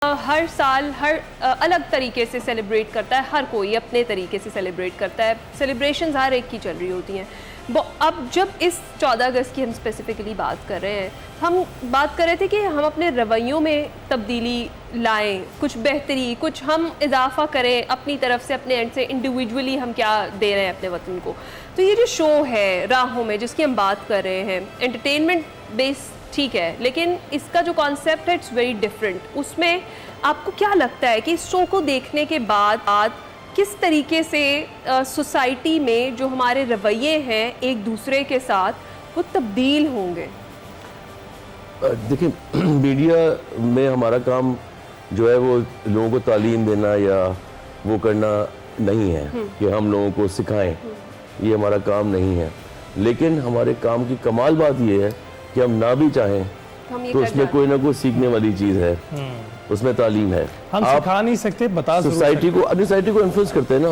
हर साल अलग तरीके से सेलिब्रेट करता है, हर कोई अपने तरीके से सेलिब्रेट करता है। सेलिब्रेशंस हर एक की चल रही होती हैं। अब जब इस 14 अगस्त की हम स्पेसिफिकली बात कर रहे हैं, हम बात कर रहे थे कि हम अपने रवैयों में तब्दीली लाएं, कुछ बेहतरी, कुछ हम इजाफा करें अपनी तरफ से, अपने एंड से इंडिविजुअली हम क्या दे रहे हैं अपने वतन को। तो ये जो शो है राहों में जिसकी हम बात कर रहे हैं, एंटरटेनमेंट बेस ठीक है, लेकिन इसका जो कॉन्सेप्ट है इट्स वेरी डिफरेंट। उसमें आपको क्या लगता है कि इस शो को देखने के बाद किस तरीके से सोसाइटी में जो हमारे रवैये हैं एक दूसरे के साथ वो तब्दील होंगे? देखिए, मीडिया में हमारा काम जो है वो लोगों को तालीम देना या वो करना नहीं है कि हम लोगों को सिखाएं, ये हमारा काम नहीं है। लेकिन हमारे काम की कमाल बात ये है कि हम ना भी चाहें तो उसमें कोई ना कोई सीखने वाली चीज़ है, उसमें तालीम है। हम सिखा नहीं सकते, बता सोसाइटी को, अपनी सोसाइटी को इन्फ्लुएंस करते हैं ना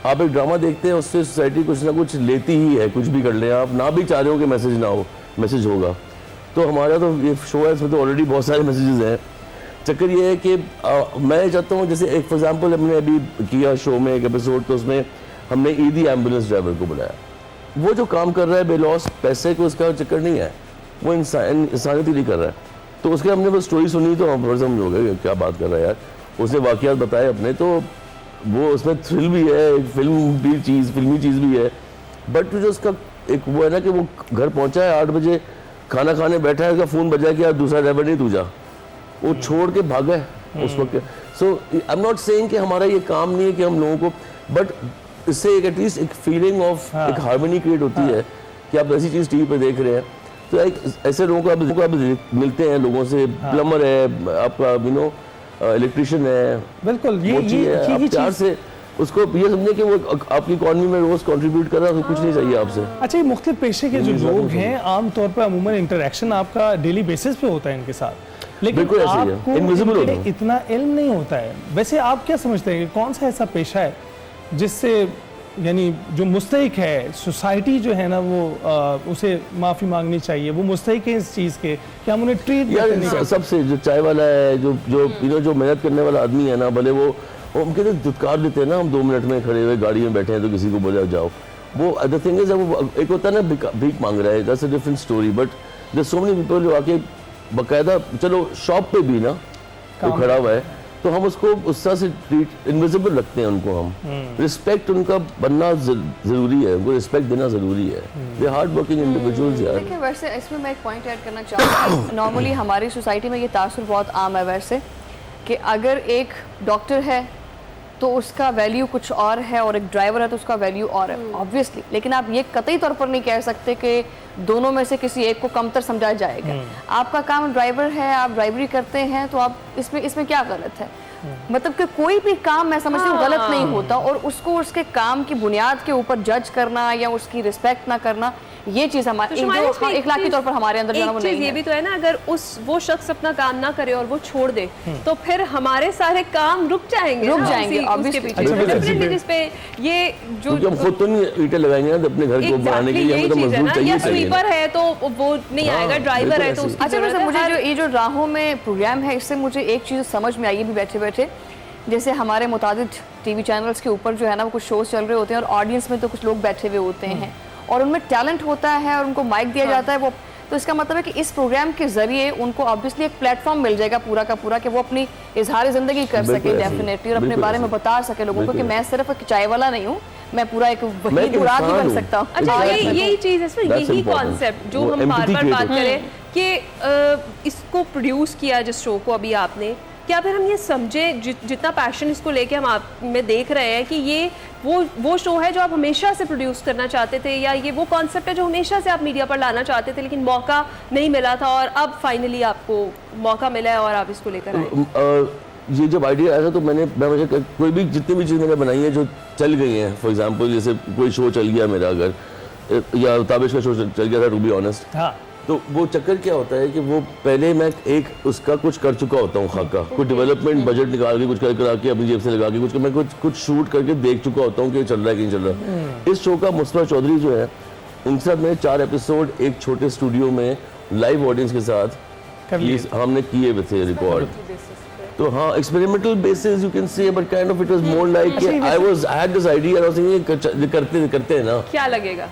आप एक ड्रामा देखते हैं, उससे सोसाइटी कुछ ना कुछ लेती ही है। कुछ भी कर लें आप, ना भी चाह रहे हो कि मैसेज ना हो, मैसेज होगा। तो हमारा तो ये शो है, इसमें तो ऑलरेडी बहुत सारे मैसेजेस हैं। चक्कर ये है कि मैं चाहता हूँ, जैसे एक फॉर एग्जाम्पल हमने अभी किया शो में एक एपिसोड, तो उसमें हमने ईदी एम्बुलेंस ड्राइवर को बुलाया। वो जो काम कर रहा है बेलॉस पैसे को, उसका चक्कर नहीं है, वो इंसानियत ही नहीं कर रहा है। तो उसके हमने वो स्टोरी सुनी तो हम थोड़ा समझ हो गए क्या बात कर रहा है यार। उसने वाक़यात बताए अपने, तो वो उसमें थ्रिल भी है, फिल्मी चीज़ भी है। बट जो उसका एक वो है ना कि वो घर पहुंचा है 8 बजे, खाना खाने बैठा है, उसका फ़ोन बजा कि यार दूसरा ड्राइवर नहीं तू जा, वो छोड़ के भागा है उस वक्त। सो आई एम नॉट सेइंग कि हमारा ये काम नहीं है कि हम लोगों को, बट इससे एक एटलीस्ट एक फीलिंग ऑफ एक हार्मनी क्रिएट होती है कि आप ऐसी चीज़ टीवी पर देख रहे हैं। तो एक ऐसे लोगों को आप मिलते हैं, लोगों से, प्लम्बर है आपका, इलेक्ट्रिशियन है, बिल्कुल ये प्यार से उसको ये समझे कि वो आपकी इकॉनमी में रोज कंट्रीब्यूट कर रहा है, तो कुछ नहीं चाहिए आपसे। अच्छा, ये मुख्तलिफ पेशे के जो लोग हैं, आमतौर पर अमूमन इंटरेक्शन आपका डेली बेसिस पे होता है इनके साथ, लेकिन आपको इतना इल्म नहीं होता है। वैसे आप क्या समझते हैं कि कौन सा ऐसा पेशा है जिससे, यानी जो मुस्तहिक है, सोसाइटी जो है ना वो उसे माफ़ी मांगनी चाहिए, वो मुस्तहिक है इस चीज़ के कि हम उन्हें ट्रीट यार सबसे, जो चाय वाला है, जो मेहनत करने वाला आदमी है ना, भले वो उनके तो दुत्कार देते हैं ना, हम 2 मिनट में खड़े हुए गाड़ी में बैठे हैं तो किसी को बोले जाओ, वो द थिंग इज, वो एक होता है ना भीख मांग रहा है, that's a different story. But there so many people जो आके बाकायदा, चलो शॉप पे भी ना वो खड़ा हुआ है तो हम उसको उस तरह से ट्रीट, इनविजिबल रखते हैं उनको हम। रिस्पेक्ट उनका बनना जरूरी है, उनको रिस्पेक्ट देना जरूरी है। दे हार्ड वर्किंग इंडिविजुअल्स यार। देखिए, वैसे इसमें मैं एक पॉइंट ऐड करना चाहूँगी। नॉर्मली हमारी सोसाइटी में ये तासुर बहुत आम है वैसे, कि अगर एक डॉक्टर है तो उसका वैल्यू कुछ और है और एक ड्राइवर है तो उसका वैल्यू और है, ऑब्वियसली। लेकिन आप ये कतई तौर पर नहीं कह सकते कि दोनों में से किसी एक को कमतर समझा जाएगा। आपका काम ड्राइवर है, आप ड्राइवरी करते हैं, तो आप इसमें क्या गलत है? मतलब कि कोई भी काम मैं समझती हूँ गलत नहीं होता, और उसको उसके काम की बुनियाद के ऊपर जज करना या उसकी रिस्पेक्ट ना करना, ये चीज़ हमारे इखलाकी तौर पर हमारे अंदर जो है ये भी तो है ना, अगर वो शख्स अपना काम ना करे और वो छोड़ दे तो फिर हमारे सारे काम रुक जाएंगे उसके पीछे। जिस पे ये जो हम खुद तो नहीं ईंटें लगाएंगे ना अपने घर को बनाने के लिए, हमें तो मजदूर चाहिए। या स्वीपर है तो वो नहीं आएगा, ड्राइवर है तो उसकी। अच्छा, वैसे मुझे ये जो राहों में प्रोग्राम है, इससे मुझे एक चीज़ समझ में आई है भी बैठे बैठे, जैसे हमारे मुताबिक टीवी चैनल्स के ऊपर जो है ना वो कुछ शोज चल रहे होते हैं और ऑडियंस में तो कुछ लोग बैठे हुए होते हैं और उनमें टैलेंट होता है और उनको माइक दिया जाता है, वो तो इसका मतलब है कि इस प्रोग्राम के जरिए उनको ऑब्वियसली एक प्लेटफॉम मिल जाएगा पूरा का पूरा, कि वो अपनी इजहार ज़िंदगी कर सके डेफिनेटली, और अपने बारे में बता सके लोगों को कि मैं सिर्फ एक चाय वाला नहीं हूँ, मैं पूरा एक वही बुराक ही बन सकता हूँ। अच्छा, यही चीज़ इसमें, यही कॉन्सेप्ट जो हम बार बार बात करें कि इसको प्रोड्यूस किया जिस शो को अभी आपने, क्या फिर हम ये समझे जितना पैशन इसको लेके हम आप में देख रहे हैं कि ये वो शो है जो आप हमेशा से प्रोड्यूस करना चाहते थे, या ये वो कॉन्सेप्ट है जो हमेशा से आप मीडिया पर लाना चाहते थे लेकिन मौका नहीं मिला था और अब फाइनली आपको मौका मिला है और आप इसको लेकर आए? ये जब आइडिया आया था तो मैंने कोई भी जितनी भी चीज़ मैंने बनाई है जो चल गई हैं, फॉर एग्जांपल जैसे कोई शो चल गया मेरा, अगर या ताबिश का शो चल गया था, टू बी ऑनेस्ट, तो वो चक्कर क्या होता है कि वो पहले मैं एक उसका कुछ कर चुका होता हूँ, खाका कुछ डेवलपमेंट बजट निकाल के कुछ करा के अपनी जेब से लगा के मैं कुछ शूट करके देख चुका होता हूँ कि चल रहा है कि नहीं चल रहा। इस शो का मुस्तफा चौधरी जो है, उनसे मैंने 4 एपिसोड एक छोटे स्टूडियो में लाइव ऑडियंस के साथ हमने किए हुए थे रिकॉर्ड। तो हाँ, experimental basis you can say, but kind of it was more like I had this idea और करते हैं ना, क्या लगेगा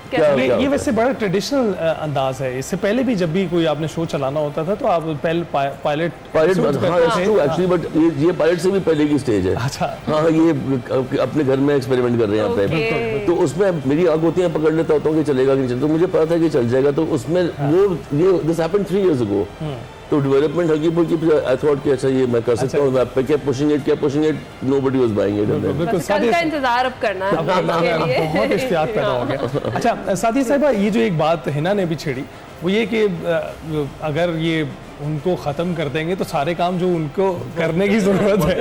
ये वैसे बड़ा ट्रेडिशनल अंदाज है। इससे पहले भी जब भी कोई आपने शो चलाना होता था तो आप पहले पायलट एक्चुअली, बट ये पायलट से भी पहले की स्टेज है। अच्छा, हाँ, ये अपने घर में एक्सपेरिमेंट कर रहे हैं आप, तो उसमें मेरी आंख होती है, पकड़ लेता होता हूँ कि चलेगा कि नहीं चलेगा, तो मुझे पता था कि चल जाएगा। तो उसमें वो ये दिस हैपेंड 3 years ago, तो डेवलपमेंट हल्की फुल्की, आई थॉट कि अच्छा ये मैं कर सकता हूँ, मैं क्या pushing it, nobody was buying it. बिल्कुल, कल का इंतजार अब करना है बहुत इश्तियाक पैदा हो गया। अच्छा साथी साहिबा, ये जो एक बात हिना ने भी छेड़ी वो ये कि अगर ये उनको ख़त्म कर देंगे तो सारे काम जो उनको करने की ज़रूरत है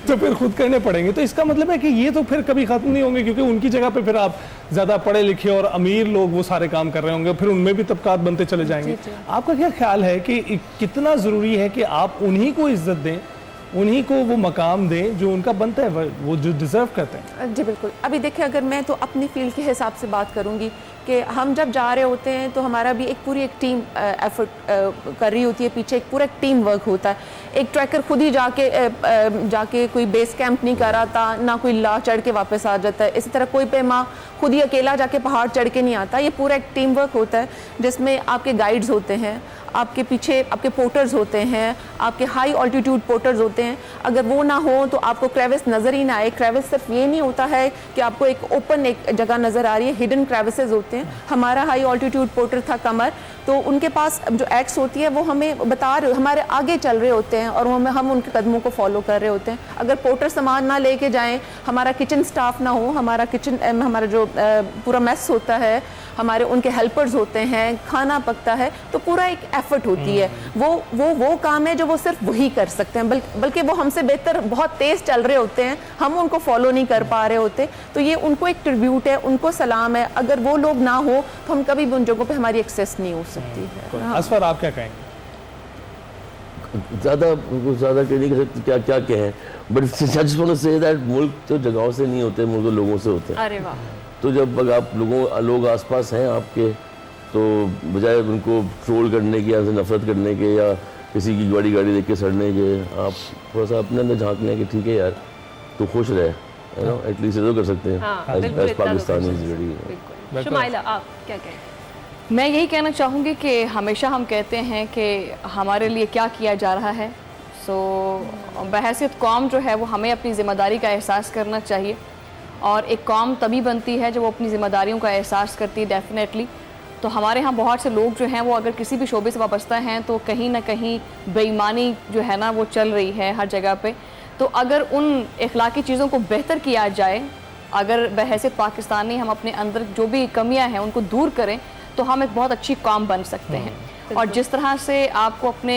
तो फिर खुद करने पड़ेंगे। तो इसका मतलब है कि ये तो फिर कभी ख़त्म नहीं होंगे, क्योंकि उनकी जगह पे फिर आप ज़्यादा पढ़े लिखे और अमीर लोग वो सारे काम कर रहे होंगे, फिर उनमें भी तबकात बनते चले जाएंगे। आपका क्या ख्याल है कि कितना ज़रूरी है कि आप उन्हीं को इज्जत दें, उन्हीं को वो मकाम दें जो उनका बनता है, वो जो डिज़र्व करते हैं? जी बिल्कुल। अभी देखिए, अगर मैं तो अपनी फील्ड के हिसाब से बात करूंगी कि हम जब जा रहे होते हैं तो हमारा भी एक पूरी एक टीम एफर्ट कर रही होती है, पीछे एक पूरा टीम वर्क होता है। एक ट्रैकर खुद ही जाके कोई बेस कैंप नहीं कर रहा था, ना कोई ला चढ़ के वापस आ जाता है। इसी तरह कोई पेमा खुद ही अकेला जाके पहाड़ चढ़ के नहीं आता। ये पूरा एक टीम वर्क होता है जिसमें आपके गाइड्स होते हैं, आपके पीछे आपके पोर्टर्स होते हैं, आपके हाई ऑल्टीट्यूड पोर्टर्स होते हैं। अगर वो ना हो तो आपको क्रेविस नज़र ही ना आए। क्रेविस सिर्फ ये नहीं होता है कि आपको एक ओपन एक जगह नज़र आ रही है, हिडन क्रेविसेस होते हैं। हमारा हाई ऑल्टीट्यूड पोर्टर था कमर, तो उनके पास जो एक्स होती है वो हमें बता रहे, हमारे आगे चल रहे होते हैं और हम उनके कदमों को फॉलो कर रहे होते हैं। अगर पोर्टर सामान ना लेके जाएं, हमारा किचन स्टाफ ना हो, हमारा जो पूरा मेस होता है, हमारे उनके हेल्पर्स होते हैं, खाना पकता है, तो पूरा एक एफर्ट होती है। वो काम है जो वो सिर्फ वही कर सकते हैं, बल्कि वो हमसे बेहतर बहुत तेज़ चल रहे होते हैं, हम उनको फॉलो नहीं कर पा रहे होते। तो ये उनको एक ट्रिब्यूट है, उनको सलाम है। अगर वो लोग ना हो तो हम कभी भी उन जगहों पे हमारी एक्सेस नहीं हो सकती है। हाँ। असफर, आप क्या कहेंगे? ज़्यादा कहने के क्या कहें, but just want to say that मुल्क तो जगहों से नहीं होते, मुल्क तो लोगों से होते हैं। अरे वाह। तो जब आप लोग आसपास हैं आपके, तो बजाय उनको ट्रोल करने की या नफरत करने के या किसी की गाड़ी देख के सड़ने के, आप थोड़ा सा अपने अंदर झांक लें कि ठीक है यार, तो खुश रहे, यू नो, एटलीस्ट ये तो कर सकते हैं एज पाकिस्तानी। शुमाइला, आप क्या कहें? मैं यही कहना चाहूँगी कि हमेशा हम कहते हैं कि हमारे लिए क्या किया जा रहा है। सो बहैसियत कौम जो है वो हमें अपनी ज़िम्मेदारी का एहसास करना चाहिए, और एक कौम तभी बनती है जब वो अपनी ज़िम्मेदारियों का एहसास करती है डेफिनेटली। तो हमारे यहाँ बहुत से लोग जो हैं वो अगर किसी भी शोबे से वाबस्ता हैं तो कहीं ना कहीं बेईमानी जो है ना वो चल रही है हर जगह पे। तो अगर उन इखलाकी चीज़ों को बेहतर किया जाए, अगर बहैसियत पाकिस्तानी हम अपने अंदर जो भी कमियाँ हैं उनको दूर करें, तो हम एक बहुत अच्छी कौम बन सकते हैं। और जिस तरह से आपको अपने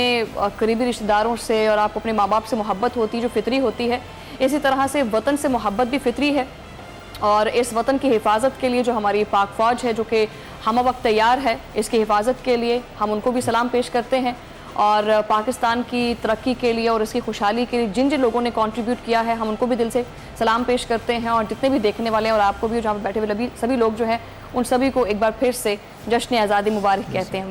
करीबी रिश्तेदारों से और आपको अपने माँ बाप से मोहब्बत होती है जो फितरी होती है, इसी तरह से वतन से मोहब्बत भी फितरी है। और इस वतन की हिफाजत के लिए जो हमारी पाक फ़ौज है जो कि हम वक्त तैयार है इसकी हिफाजत के लिए, हम उनको भी सलाम पेश करते हैं। और पाकिस्तान की तरक्की के लिए और इसकी खुशहाली के लिए जिन जिन लोगों ने कंट्रीब्यूट किया है हम उनको भी दिल से सलाम पेश करते हैं। और जितने भी देखने वाले हैं और आपको भी जहाँ पर बैठे हुए सभी लोग जो हैं उन सभी को एक बार फिर से जश्न आज़ादी मुबारक कहते हैं।